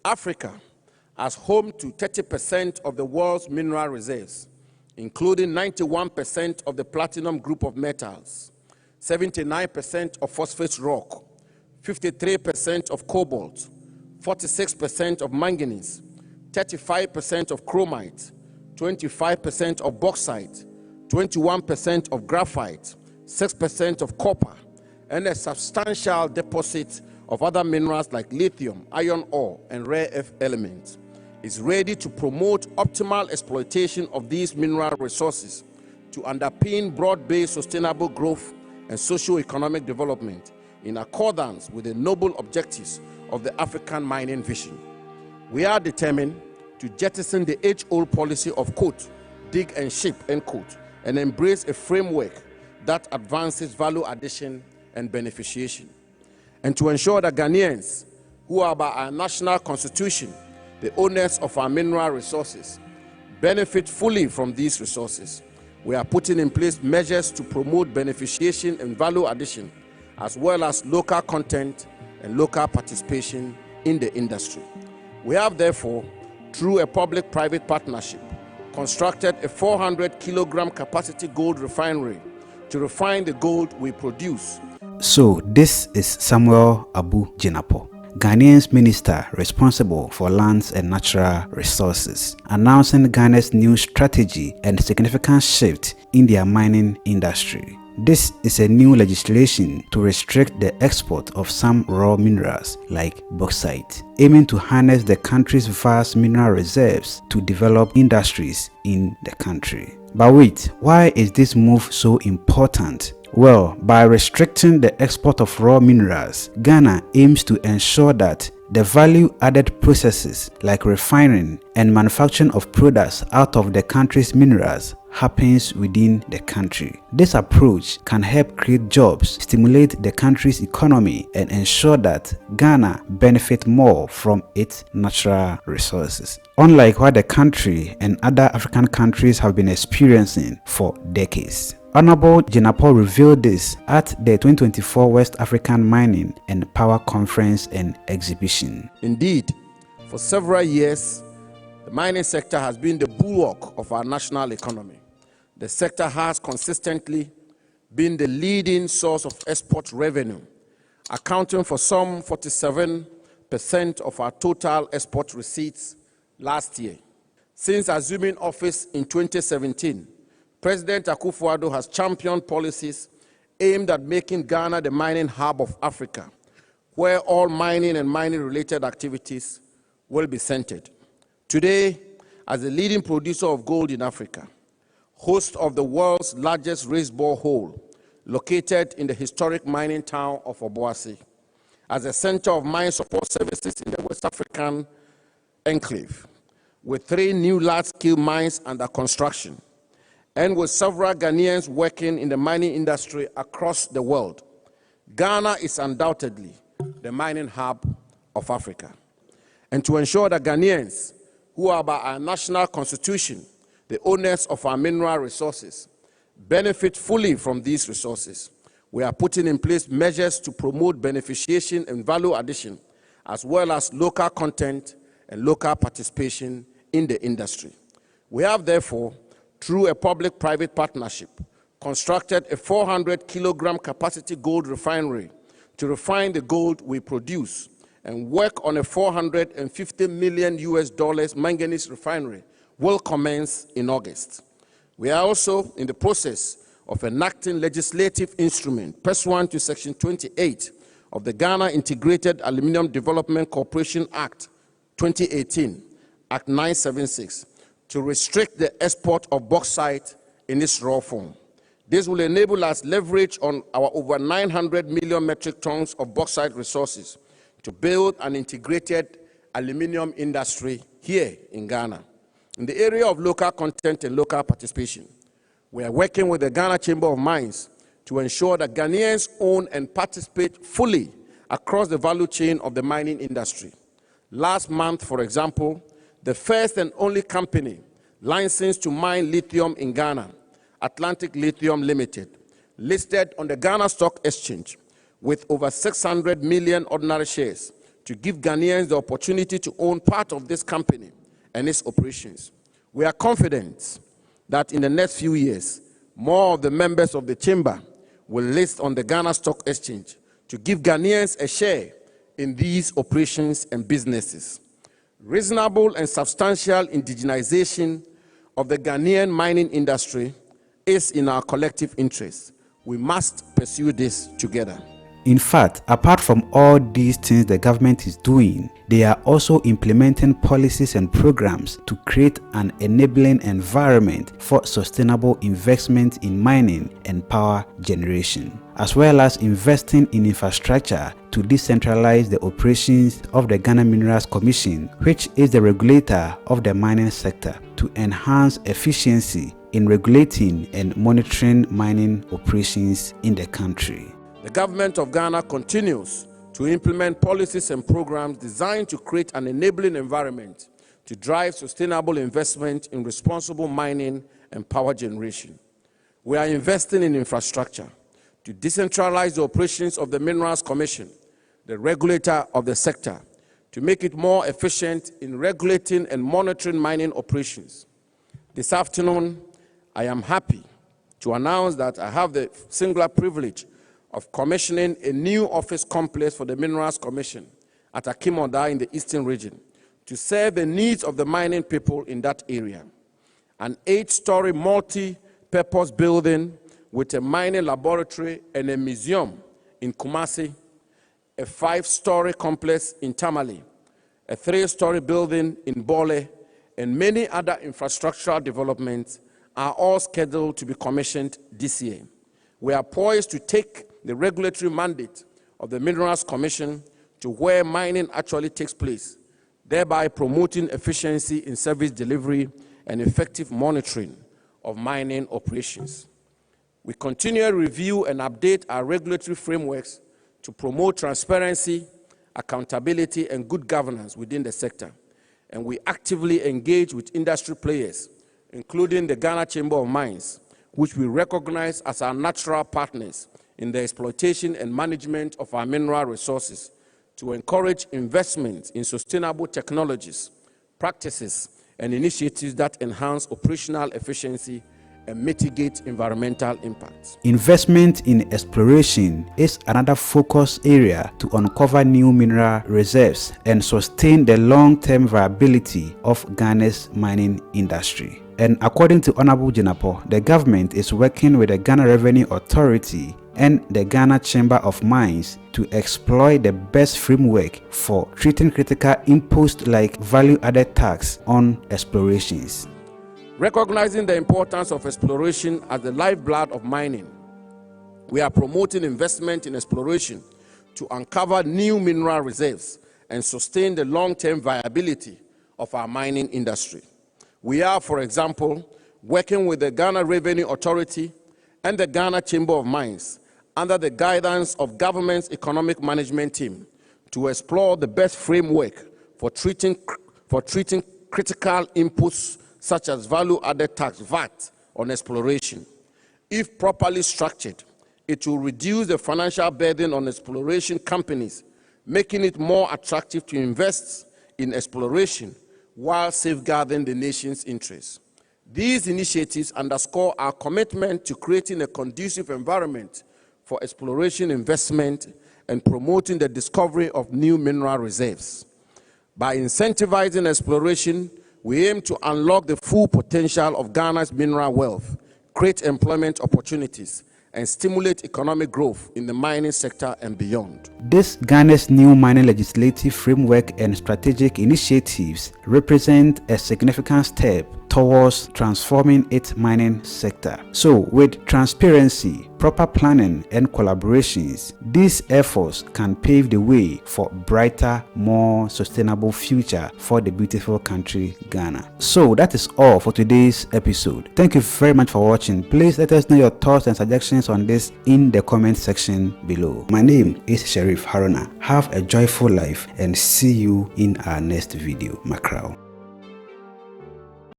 Africa, as home to 30% of the world's mineral reserves, including 91% of the platinum group of metals, 79% of phosphate rock, 53% of cobalt, 46% of manganese, 35% of chromite, 25% of bauxite, 21% of graphite, 6% of copper, and a substantial deposit of other minerals like lithium, iron ore, and rare earth elements, is ready to promote optimal exploitation of these mineral resources to underpin broad-based sustainable growth and socio-economic development in accordance with the noble objectives of the African mining vision. We are determined to jettison the age-old policy of quote, dig and ship, end quote, and embrace a framework that advances value addition and beneficiation, and to ensure that Ghanaians, who are by our national constitution the owners of our mineral resources, benefit fully from these resources. We are putting in place measures to promote beneficiation and value addition, as well as local content and local participation in the industry. We have therefore, through a public-private partnership, constructed a 400-kilogram capacity gold refinery to refine the gold we produce. So this is Samuel Abu Jinapor, Ghanaian's minister responsible for lands and natural resources, announcing Ghana's new strategy and significant shift in their mining industry. This is a new legislation to restrict the export of some raw minerals like bauxite, aiming to harness the country's vast mineral reserves to develop industries in the country. But wait, why is this move so important? Well, by restricting the export of raw minerals, Ghana aims to ensure that the value-added processes like refining and manufacturing of products out of the country's minerals happens within the country. This approach can help create jobs, stimulate the country's economy, and ensure that Ghana benefits more from its natural resources, unlike what the country and other African countries have been experiencing for decades. Honorable Jinapor revealed this at the 2024 West African Mining and Power Conference and Exhibition. Indeed, for several years, the mining sector has been the bulwark of our national economy. The sector has consistently been the leading source of export revenue, accounting for some 47% of our total export receipts last year. Since assuming office in 2017, President Akufo-Addo has championed policies aimed at making Ghana the mining hub of Africa, where all mining and mining-related activities will be centered. Today, as the leading producer of gold in Africa, host of the world's largest raised borehole, located in the historic mining town of Obuasi, as a center of mine support services in the West African enclave, with 3 new large-scale mines under construction, and with several Ghanaians working in the mining industry across the world, Ghana is undoubtedly the mining hub of Africa. And to ensure that Ghanaians, who are by our national constitution the owners of our mineral resources, benefit fully from these resources, we are putting in place measures to promote beneficiation and value addition, as well as local content and local participation in the industry. We have therefore, through a public-private partnership, constructed a 400-kilogram capacity gold refinery to refine the gold we produce and work on a $450 million manganese refinery will commence in August. We are also in the process of enacting legislative instrument pursuant to Section 28 of the Ghana Integrated Aluminium Development Corporation Act 2018, Act 976, to restrict the export of bauxite in its raw form. This will enable us leverage on our over 900 million metric tons of bauxite resources to build an integrated aluminium industry here in Ghana. In the area of local content and local participation, we are working with the Ghana Chamber of Mines to ensure that Ghanaians own and participate fully across the value chain of the mining industry. Last month, for example, the first and only company licensed to mine lithium in Ghana, Atlantic Lithium Limited, listed on the Ghana Stock Exchange with over 600 million ordinary shares, to give Ghanaians the opportunity to own part of this company and its operations. We are confident that in the next few years, more of the members of the chamber will list on the Ghana Stock Exchange to give Ghanaians a share in these operations and businesses. Reasonable and substantial indigenization of the Ghanaian mining industry is in our collective interest. We must pursue this together. In fact, apart from all these things the government is doing, they are also implementing policies and programs to create an enabling environment for sustainable investment in mining and power generation, as well as investing in infrastructure to decentralize the operations of the Ghana Minerals Commission, which is the regulator of the mining sector, to enhance efficiency in regulating and monitoring mining operations in the country. The government of Ghana continues to implement policies and programs designed to create an enabling environment to drive sustainable investment in responsible mining and power generation. We are investing in infrastructure to decentralize the operations of the Minerals Commission, the regulator of the sector, to make it more efficient in regulating and monitoring mining operations. This afternoon, I am happy to announce that I have the singular privilege of commissioning a new office complex for the Minerals Commission at Akimoda in the Eastern Region to serve the needs of the mining people in that area. An 8-story multi-purpose building with a mining laboratory and a museum in Kumasi, a 5-story complex in Tamale, a 3-story building in Bole, and many other infrastructural developments are all scheduled to be commissioned this year. We are poised to take the regulatory mandate of the Minerals Commission to where mining actually takes place, thereby promoting efficiency in service delivery and effective monitoring of mining operations. We continually review and update our regulatory frameworks to promote transparency, accountability, and good governance within the sector. And we actively engage with industry players, including the Ghana Chamber of Mines, which we recognize as our natural partners in the exploitation and management of our mineral resources, to encourage investment in sustainable technologies, practices, and initiatives that enhance operational efficiency and mitigate environmental impacts. Investment in exploration is another focus area to uncover new mineral reserves and sustain the long-term viability of Ghana's mining industry. And according to Abu Jinapor, the government is working with the Ghana Revenue Authority and the Ghana Chamber of Mines to exploit the best framework for treating critical inputs like value-added tax on explorations. Recognizing the importance of exploration as the lifeblood of mining, we are promoting investment in exploration to uncover new mineral reserves and sustain the long-term viability of our mining industry. We are, for example, working with the Ghana Revenue Authority and the Ghana Chamber of Mines under the guidance of government's economic management team to explore the best framework for treating critical inputs such as value-added tax, VAT, on exploration. If properly structured, it will reduce the financial burden on exploration companies, making it more attractive to invest in exploration while safeguarding the nation's interests. These initiatives underscore our commitment to creating a conducive environment for exploration investment and promoting the discovery of new mineral reserves. By incentivizing exploration, we aim to unlock the full potential of Ghana's mineral wealth, create employment opportunities, and stimulate economic growth in the mining sector and beyond. This Ghana's new mining legislative framework and strategic initiatives represent a significant step towards transforming its mining sector. So, with transparency, proper planning, and collaborations, these efforts can pave the way for a brighter, more sustainable future for the beautiful country, Ghana. So, that is all for today's episode. Thank you very much for watching. Please let us know your thoughts and suggestions on this in the comment section below. My name is Sheriff Haruna. Have a joyful life and see you in our next video. Macrao.